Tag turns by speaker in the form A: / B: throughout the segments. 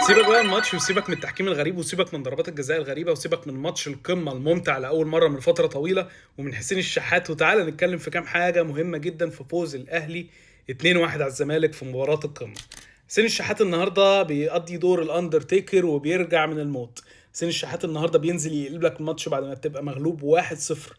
A: سيبك بقى من الماتش وسيبك من التحكيم الغريب وسيبك من ضربات الجزاء الغريبه وسيبك من ماتش القمه الممتع لاول مره من فتره طويله ومن حسين الشحات، وتعالى نتكلم في كام حاجه مهمه جدا في فوز الاهلي 2-1 على الزمالك في مباراه القمه. حسين الشحات النهارده بيقضي دور الاندرتيكر وبيرجع من الموت. حسين الشحات النهارده بينزل يقلب لك الماتش بعد ما تبقى مغلوب 1-0.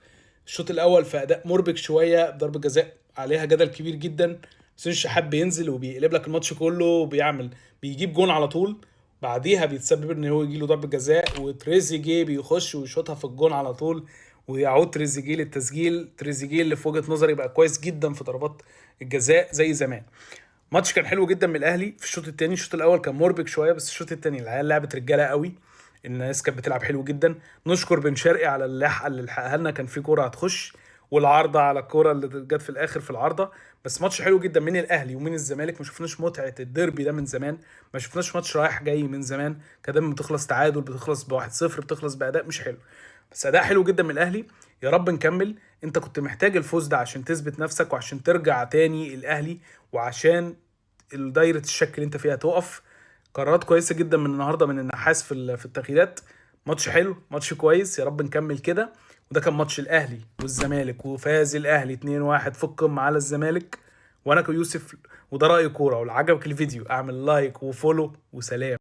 A: الشوط الاول في اداء مربك شويه بضربه جزاء عليها جدل كبير جدا. حسين الشحات بينزل وبيقلب لك الماتش كله وبيعمل بيجيب جون على طول. بعديها بيتسبب ان هو يجي له ضربه جزاء وتريزيجيه بيخش ويشوطها في الجون على طول، ويعود تريزيجيه للتسجيل. تريزيجيه اللي في وجهه نظري بقى كويس جدا في ضربات الجزاء زي زمان. ماتش كان حلو جدا من الاهلي في الشوط الثاني. الشوط الاول كان مربك شويه، بس الشوط الثاني العيال لعبت رجاله قوي. الناس كانت بتلعب حلو جدا. نشكر بن شرقي على اللحقه اللي لحقها لنا، كان في كوره هتخش، والعارضه على الكوره اللي جت في الاخر في العارضه. بس ماتش حلو جدا من الاهلي ومن الزمالك. ما شفناش متعه الديربي ده من زمان، ما شفناش ماتش رايح جاي من زمان. كان دايما بتخلص تعادل، بتخلص ب1-0، بتخلص باداء مش حلو. بس اداء حلو جدا من الاهلي. يا رب نكمل. انت كنت محتاج الفوز ده عشان تثبت نفسك وعشان ترجع تاني الاهلي، وعشان دايره الشك اللي انت فيها تقف. قرارات كويسه جدا من النهارده من النحاس في التغييرات. ماتش حلو، ماتش كويس، يا رب نكمل كده. وده كان ماتش الاهلي والزمالك، وفاز الاهلي 2-1 في القمه على الزمالك. وانا كيوسف، وده راي كوره. ولو عجبك الفيديو اعمل لايك وفولو وسلام.